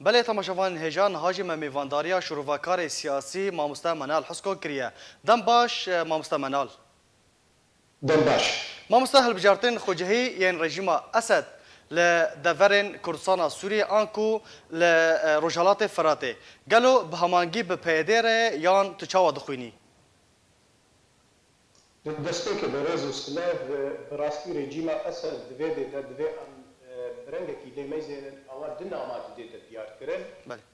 بله تماشاوان هجان هاجم میوانداریا شروعکار سیاسی ماموستا منال حسکو کریه دم باش ماموستا منال دم باش ماموستا هلبجارتن خوجهی ین رژیم اسد لدورن کردستان سوریه آنکو لروجالات فراته گلو بهمانگی به پیدره یان تچاوا دخوینی دسته که برز و سلاح براستی رژیم اسد دویده دوی برنگه کی لیمی زینن آوار دن نامات دیده دیار کرن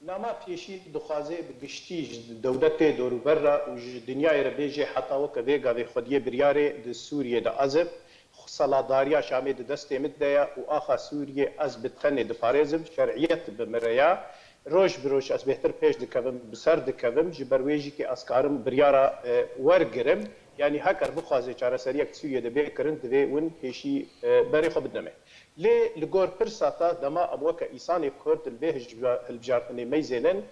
ناما پیشی دخوازه بگشتیج دولت دوروبر را و دنیای را بیجه حتی وکه ویگا وی خودیه بریاره ده سوریه ده ازب سالاداریا شامی ده دست امد دیا و آخا سوریه از بتنه ده پارزم شرعیت بمریا روش بروش از بهتر پیش دکوم بسر دکوم جبرویجی که اسکارم بریاره ورگرم یعنی هکر بخوازه چاره سریع سوریه ده بیکرن دوی ون پیشی بری خوب بدنمه لی لگور پرساتا دما اموکا ایسان کرد البه البجارتنی میزنن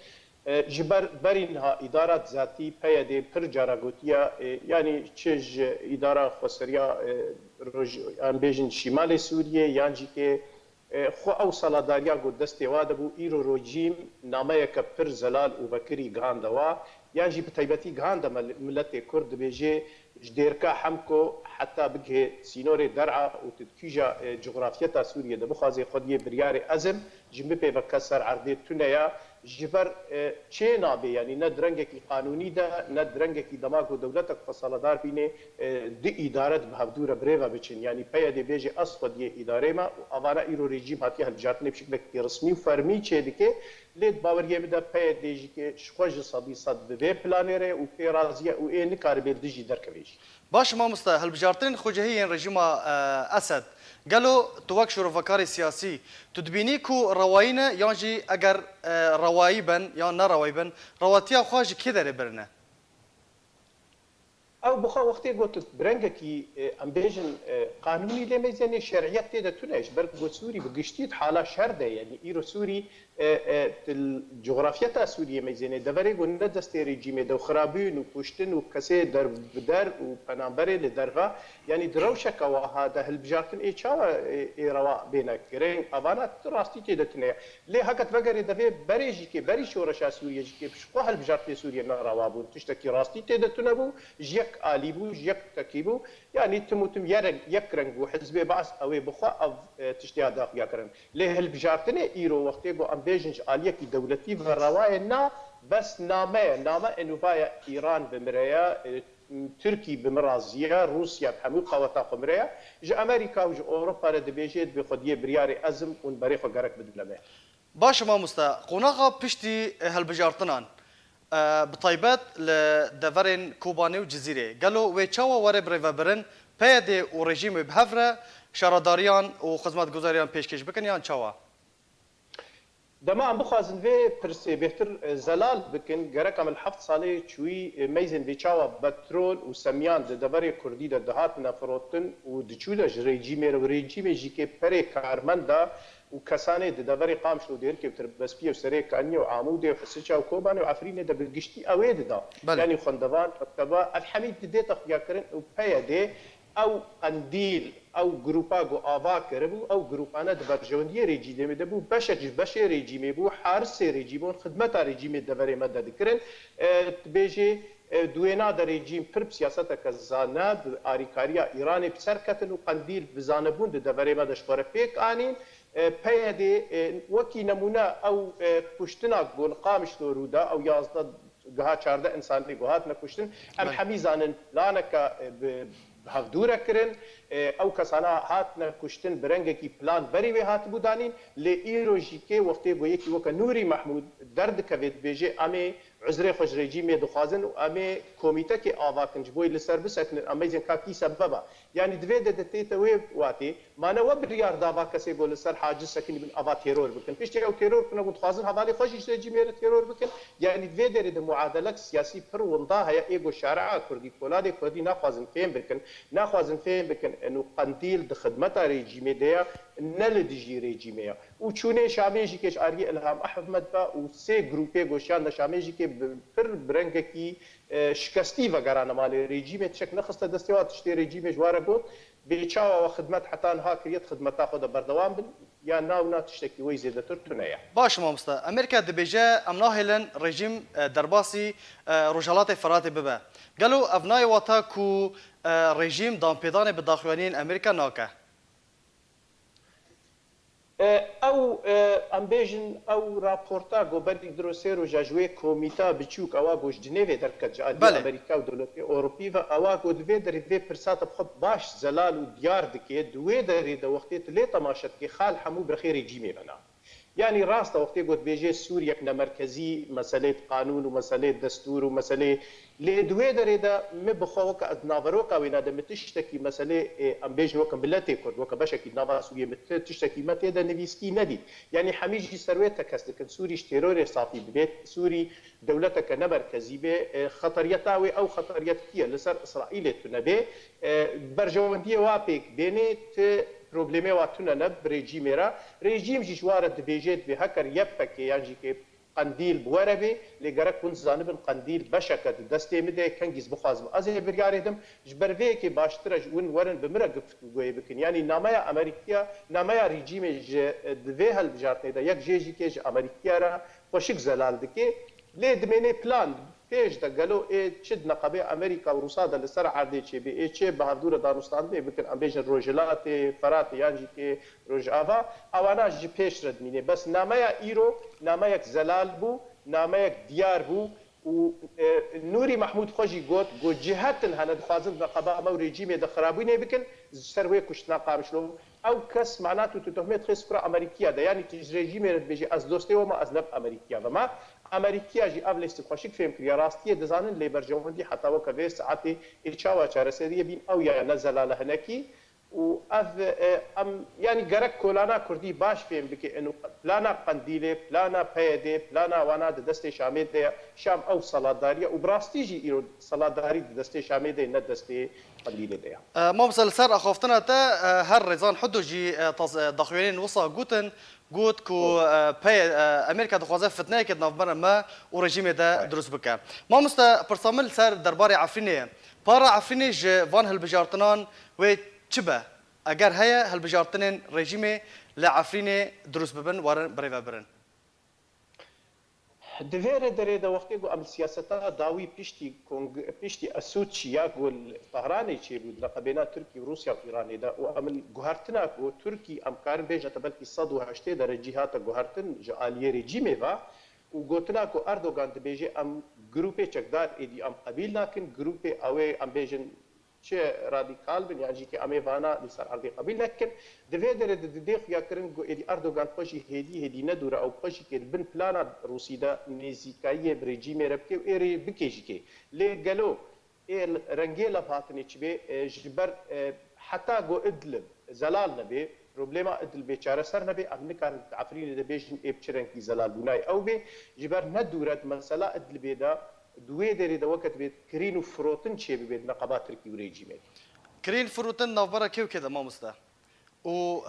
جبر برینها ادارات ذاتی پیاده پر جاراگوتیا یعنی چج اداره خسریا ام بیژن شمال سوریه یعنی که خو او سالاداریا گو دسته واده بو ایرو رژیم نامه که پر زلال و بکری گاندوا یعنی بتایبتی گاند ملت کرد بیجه جديركا حمكو حتى بجه سينوري درعا وتتكيجا جغرافيتا سوريا ده بخازي خديه برياري ازم جنبي بكسر عرضي تونيا جبر چه نابي يعني ندرنگكي قانوني ده ندرنگكي دماغو دولتك فصلدار بينه دي اداره بهدوره بريفا بچن يعني بيا دي بيجي اصفد دي اداره ما اوانا ايرو ريجيم هاتي هلجاتني بشكل رسمي وفرمي چه دكه لید باوریه میده پی دیجی که شخوش صدی صد به پلانره و پی رازیه و این کار به دیجی درکویش. باش ماموستا هلبجارتن خوجهی رژیم اسد قالوا توك شروفكاري سياسي تدبيني كو رواينا يانجي اگر روايبن يا نروايبن رواتيا خواج كده برنا او بخا وقتی قلت برنگکی امبیجن قانونی لمیزنی شرعیت تیده تونش برگ گو سوری بگشتید حالا شرده یعنی ایرو سوری الجغرافيا سوريا ميزانه دبري قلنا دستي ريجيمي دو خرابين وكشتن وكسي در بدر وبنامبري لدرغا يعني دروشك وهذا هالبجارتن اي تشاوا اي روا بينك كرين افانا راستي تدتني ليه هكت بقري دبي بريجي كي بري شورشا سوريا جي بشقو هالبجارتي سوريا روا بو تشتكي راستي تدتنبو جيك اليبو جيك تكيبو يعني تموتم يكرن وحزب بعض او بخا تشتي هذا يكرن ليه هالبجارتن ايرو وقتي بيجنج آلية دولتي والرواية نا بس نامه انه بايا ايران بمرايا تركي بمرازية روسيا بحمو قواتها خمريا جا امريكا وجا اوروبا رد بيجيت بخديه برياري ازم ونبريخو غرق بدبلمه باش ما مستا قناغا بشتي هالبجارتنان بطيبات لدفرين كوباني وجزيرة قالوا ويتشاوا وري بريفابرن بيدي وريجيم بهفرة شارداريان وخدمات جزاريان بيشكش بكن يان تشاوا دما ام بخوازن في برسي بهتر زلال بكن جرك عمل حفظ صالي شوي ميزن بيتشاوا بترول وسميان دبري كردي دهات نفروتن ودچولا ريجيمي ريجيمي جيكي بري كارمندا وكسانه دبري قامش لو دير كبتر بس بيو سريك اني وعمودي وحسچا وكوباني وعفرين ده بغشتي اويد دا يعني خندوان فتبا الحميد ديت اخيا كرن وبيدي او قنديل او جروبا جو آوا کربو او جروبانا دبرجوندی رژیم دبو بش رژیم بو حارس رژیمون خدمت رژیم دبر مدد کرن بیجی دوینا در رژیم پر سیاست کزانا آریکاریا ایران بسر کتن و قندیل بزانبون دبر مدد شفره پیک آنین پیاده وکی نمونه او پشتنا گون قامش رودا او 11 گها 14 انسانی گهات نکشتن ام حمیزانن لانکا هفدوره کرن او کسانا هاتنا کشتن برنگکی پلان بری و هات بودانین لی ایروژی که وقتی گو یکی وکا نوری محمود درد کوید بیجه امی عذر خوش رژیم دخوازن و امی کمیته که آوا کنج بوی لسر بسکنن امی زن کاکی سببا یعنی دوی دتی توی واتی مانا و بریار داوا کسی گو لسر حاجز سکنی بن آوا تیرور بکن پیش او تیرور کنه دخوازن حوالی خوش رژیم تیرور بکن یعنی دوی درد معادله سیاسی پر وندا هيا ایگو شارع کردی کولاد کردی نخوازن فهم بکن نخوازن فهم بکن انه قنديل دخدمت رژیم دیا نل دیجی رژیمه و چونه شامیجی که اشعاری الهام احمد با و سه گروپه گوشان شامیجی که پر برنگکی شکستی و گران مال رژیم تشک نخست دستیات شتی رژیم جواره بود بیچا و خدمت حتی انها کریت خدمت خود بردوام یا ناونا تشتێکی وەی زێدەتر تونەیە. باش مامۆستا ئەمریکا دەبێژە ئەم ناهێلن ڕێژیم دەرباسی ڕۆژهەڵاتی فەراتێ ببە گەلو ئەڤ نایواتە کو ڕێژیم دامپێدانێ بە داخوێنین ئەمریکا ناکە ئەو ئەمبێژن ئەو راپۆرتا گۆبەری درۆسێ ڕۆژاژوێ کۆمیتا بچووک ئەوە گۆژدنێوێ دەرکە ئەمریکا و دەوڵەتی ئۆروپی و ئەوە گۆ دوێ دەریێ پرساتە بخە باش زەلال و دیار دکێت دوێ دەرێدە وەختێت لێ تەماشەتکە خال هەموو برخێری جیمێ بنا يعني راست وقتی گوت بیجه سوریه یک نمرکزی مسئله قانون و مسئله دستور و مسئله لدوی داره دا مبخواه که از ناوروک اوینا دا متشتکی مسئله ام بیجه وکم بلته کرد وکم باشه که ناوا سوریه متشتکی مته دا نویسکی ندید يعني همیشه سرویت تکست کن سوریش ترور صافی ببیت سوری دولتك نمركزي به خطريتاوي او خطريتيه لسر اسرائيل تنبه برجوانديه وابيك بينت پروبلمی واتونه نب رژیم را رژیم جواره دبیجت به هکر یپک یعنی که قندیل بوره به لگرک کن زانبن قندیل بشکد دسته میده کنگیز بخوازم از این بریاردم جبروی که باشترش اون ورن بمره گفتگوی بکن یعنی نامه امریکا نامه رژیم دوی هل بجارت نیده یک جیجی که امریکا را خوشک زلال دکی لدمنه پلان پیش دا گلو چه نقابه امریکا و روسا دا لسر عرضه چه به چه بهادور دارستان به بکن امبیج روجلات فرات یعنی که روج آوا اوانا جی پیش رد مینه بس نامه ایرو نامه یک زلال بو نامه یک دیار بو و نوری محمود خوشی گوت گو جهت هند خوازن نقابه اما رژیم دا خرابی نه بکن سروی کشتنا قامشلو او کس معناته تهمت خیس کرا امریکا دا یعنی که رژیم رد بيجي از دوسته و ما از نب امریکا و ما امریکا جی اولست خوشک فهم کریا راستیه دزانن لیبر جوندی حتی وک به ساعتی اچاوا چارسری بین او یا نزل له هنکی و اف ام يعني جرك كولانا كردي باش فهم بك انه بلانا قنديله بلانا بيده بلانا وانا دستي شامل ده شام او صلاداريه وبراستيجي ايرو صلاداري دستي شامل ده ند دستي قنديله ده ما بسال سر اخافتنا تا هر رزان حدوجي دخوينين وصا جوتن قوت كو باي امريكا دخوازه فتنه كد نوفمبر ما ورجيم ده دروس بك ما مستا برسامل سر درباري عفرينيه بارا عفريني ج فان هالبجارتنان و چبه اگر هيا هالبجارتنين رژیم لعفرينه دروس ببن ورن بريفا برن دویره داره دا وقتی گو ام سیاستا داوی پیشتی اسود چیا گل طهرانی چی بود لقبینا ترکی و روسیا و ایرانی دا و ام گوهرتنا گو ترکی ام کارن بیجا تبلکی 180 درجه هاتا گوهرتن جالیه رژیمه و گوتنا کو اردوغان دبیجه ام گروپ چکدار ایدی ام قبیل ناکن گروپ اوی ام بیجن چه رادیکال بن یعنی که امی وانا لسر عرضی قبیل نکن دوی داره دقیق یا کرن گو ایدی اردوغان پاشی هدی ندوره او پاشی که بن پلانا روسی دا نزیکایی برژیم ربکه و ایری بکیجی که لی گلو رنگی لفاتنی چی به جبر حتی گو ادلب زلال نبی پروبلما ادل بیچاره سر نبی امن کار عفرین دبیجن اب چرنگی زلال بنای او به جبر ندورت مسئله ادل بیدا دوی داری دا وقت بید کرین و فروتن چه بید نقابات ترکی و رژیمه كرين فروتن نوفبرا كيو كذا ما مستا و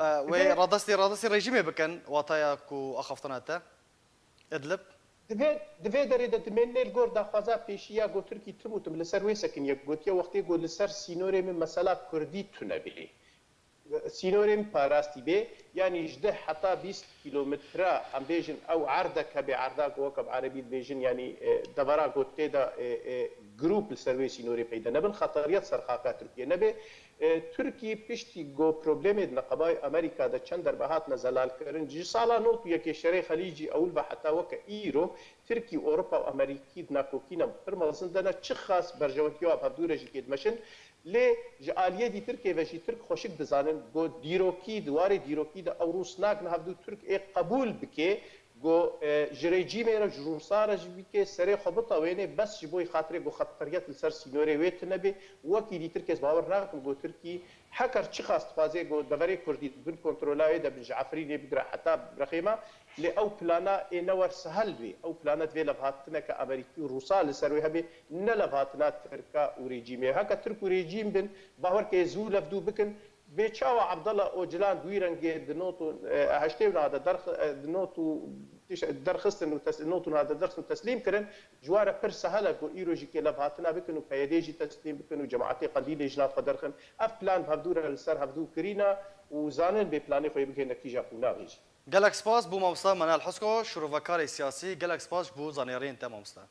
رادستي رژیمه بكن واتايا كو اخافتنا ادلب دوی داری دا دمینه الگور دا خوازا پیشیا گو ترکی تموتم لسر ویسکن یک گوتیا وقتی گو لسر سینوری من مسئله کردی تونه بی سینوریم پاراستی به یعنی جده حتی 20 کیلومتر ام بیجن او عرضه به عرضه گوکب عربی بیجن یعنی دورا گوته دا گروپ سروی سینوری پیدا نبن خطریت سرخاقه ترکیه نبه ترکی پشتی گو پروبلم نقبای امریکا دا چند در بهات نزلال کرن جی سالا نوتو یکی شری خلیجی اول به حتی وک ایرو ترکی اوروپا و امریکی ناکوکینم پرمازن دنا چه خاص برجوانتی و ابدورجی که دمشن لی جالیه دی ترکیه و جی ترک خوشک دزانن گو دیروکی دواره دیروکی دا اوروس ناک نهفدو ترک ای قبول بکه گو جريجي ميرا جروسارا جبيكي سري خبطة ويني بس جبوي خاطري گو خطريات لسر سينوري ويت نبي وكي دي تركيز باور ناكم گو تركي حكر چه خاست خوازي گو دوري كردي بن كنترولاوي دا بجعفريني بقرا حتى برخيمة لي او بلانا اي نور سهل بي او بلانا دوي لفهاتنا كامريكي وروسا لسروي هبي نلفهاتنا تركا وريجيمي هكا ترك وريجيم بن باور كي زو لفدو بكن بيتشاوا عبد الله اوجلان دويرنج دنوتو هشتي هذا درخ دنوتو درخستن و نوتون هذا درس تسليم كرن جواره پر سهله بو ايروجي كي لبهاتنا بكن و بيديجي تسليم بكن و جماعتي قليل جنات قدرخن اف بلان هفدور السر هفدو كرينا وزانن ببلاني خوي بكن نتيجه كونا بيجي گلک سپاس بو مامستا منال حسکو شروع کار سیاسی گلک سپاس بو زانیاری انت مامستا